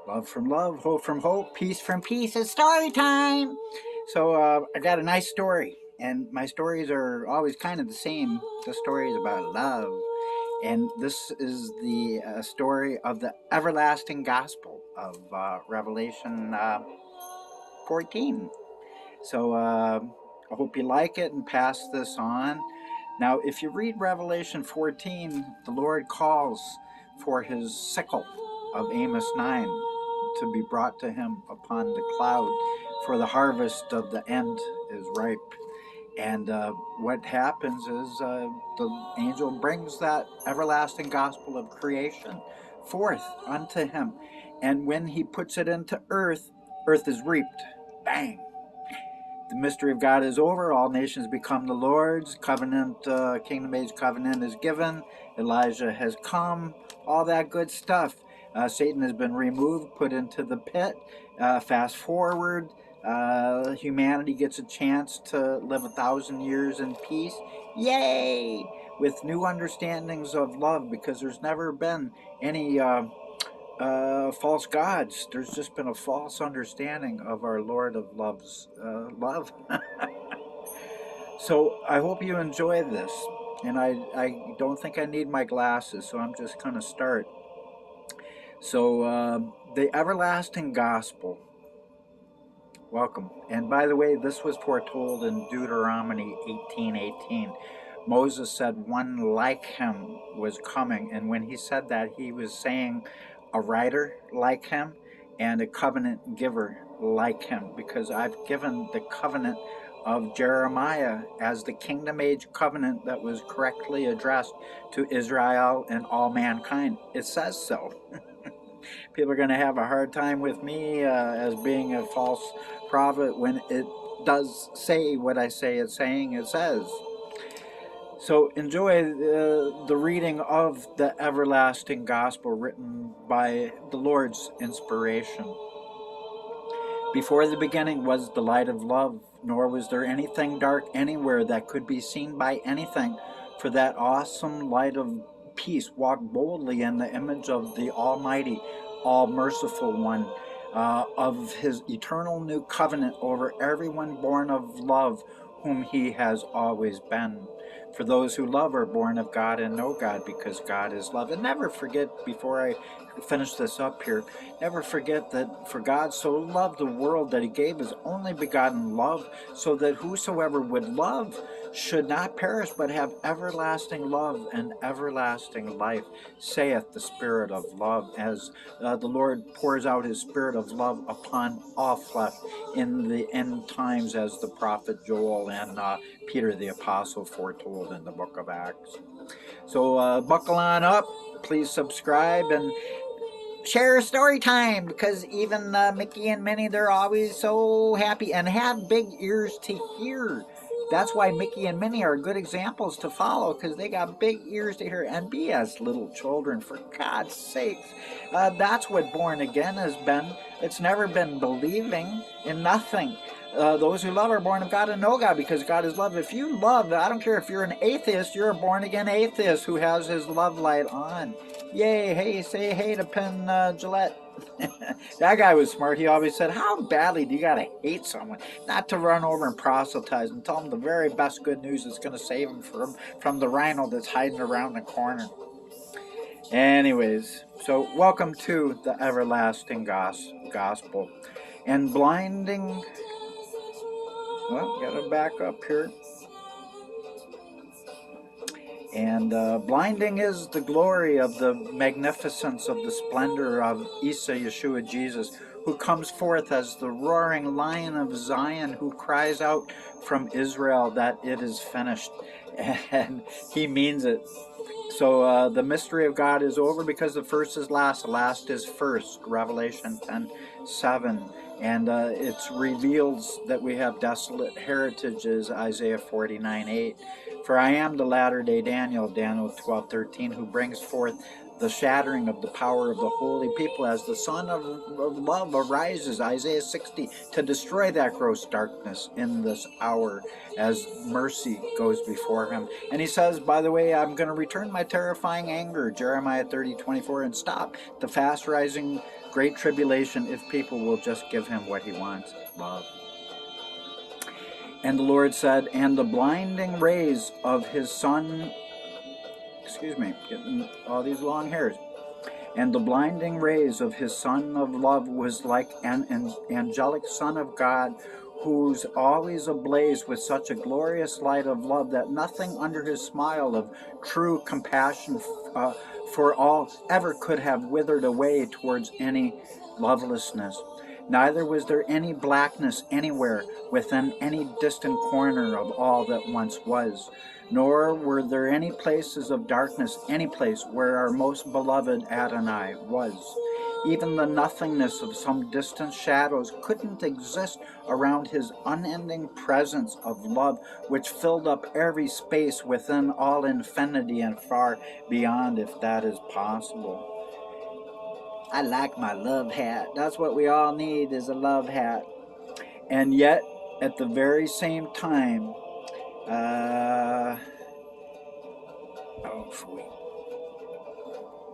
Love from love, hope from hope, peace from peace. It's story time. So I got a nice story, and my stories are always kind of the same. The story is about love, and this is the story of the everlasting gospel of Revelation 14. So I hope you like it and pass this on. Now, if you read Revelation 14, the Lord calls for his sickle of Amos 9 to be brought to him upon the cloud, for the harvest of the end is ripe. And what happens is the angel brings that everlasting gospel of creation forth unto him. And when he puts it into earth, earth is reaped. Bang! The mystery of God is over. All nations become the Lord's. Covenant, kingdom age covenant is given. Elijah has come. All that good stuff. Satan has been removed, put into the pit. Fast forward, humanity gets a chance to live 1,000 years in peace. Yay! With new understandings of love, because there's never been any false gods. There's just been a false understanding of our Lord of Love's love. So I hope you enjoy this. And I don't think I need my glasses, so I'm just going to start. So the everlasting gospel. Welcome. And by the way, this was foretold in Deuteronomy 18:18. Moses said one like him was coming, and when he said that, he was saying a writer like him and a covenant giver like him, because I've given the covenant of Jeremiah as the kingdom age covenant that was correctly addressed to Israel and all mankind. It says so. People are going to have a hard time with me as being a false prophet when it does say what I say it's saying it says. So enjoy the reading of the everlasting gospel written by the Lord's inspiration. Before the beginning was the light of love, nor was there anything dark anywhere that could be seen by anything, for that awesome light of peace walked boldly in the image of the Almighty, all-merciful one, of his eternal new covenant over everyone born of love, whom he has always been. For those who love are born of God and know God, because God is love. And never forget, before I finish this up here, never forget that for God so loved the world that he gave his only begotten love, so that whosoever would love should not perish, but have everlasting love and everlasting life, saith the Spirit of love, as the Lord pours out his Spirit of love upon all flesh in the end times, as the prophet Joel and Peter the Apostle foretold in the book of Acts. So buckle on up, please subscribe, and share story time, because even Mickey and Minnie, they're always so happy and have big ears to hear. That's why Mickey and Minnie are good examples to follow, because they got big ears to hear. And be as little children, for God's sakes. That's what born again has been. It's never been believing in nothing. Those who love are born of God and know God, because God is love. If you love, I don't care if you're an atheist, you're a born again atheist who has his love light on. Yay, hey, say hey to Penn Gillette. That guy was smart. He always said, how badly do you got to hate someone not to run over and proselytize and tell them the very best good news that's going to save him from the rhino that's hiding around the corner. Anyways, so welcome to the everlasting gospel. And blinding... Well, gotta back up here. And blinding is the glory of the magnificence of the splendor of Isa Yeshua Jesus, who comes forth as the roaring lion of Zion, who cries out from Israel that it is finished. And he means it. So the mystery of God is over, because the first is last, the last is first. Revelation 10:7. And it reveals that we have desolate heritages, Isaiah 49:8. For I am the latter-day Daniel, Daniel 12:13, who brings forth the shattering of the power of the holy people as the sun of love arises, Isaiah 60, to destroy that gross darkness in this hour as mercy goes before him. And he says, by the way, I'm going to return my terrifying anger, Jeremiah 30:24, and stop the fast rising great tribulation if people will just give him what he wants, love. And the Lord said, and the blinding rays of his sun, getting all these long hairs, and the blinding rays of his Son of love was like an angelic Son of God, who's always ablaze with such a glorious light of love that nothing under his smile of true compassion for all ever could have withered away towards any lovelessness. Neither was there any blackness anywhere within any distant corner of all that once was, nor were there any places of darkness, any place where our most beloved Adonai was. Even the nothingness of some distant shadows couldn't exist around his unending presence of love, which filled up every space within all infinity and far beyond, if that is possible. I like my love hat. That's what we all need, is a love hat. And yet, at the very same time,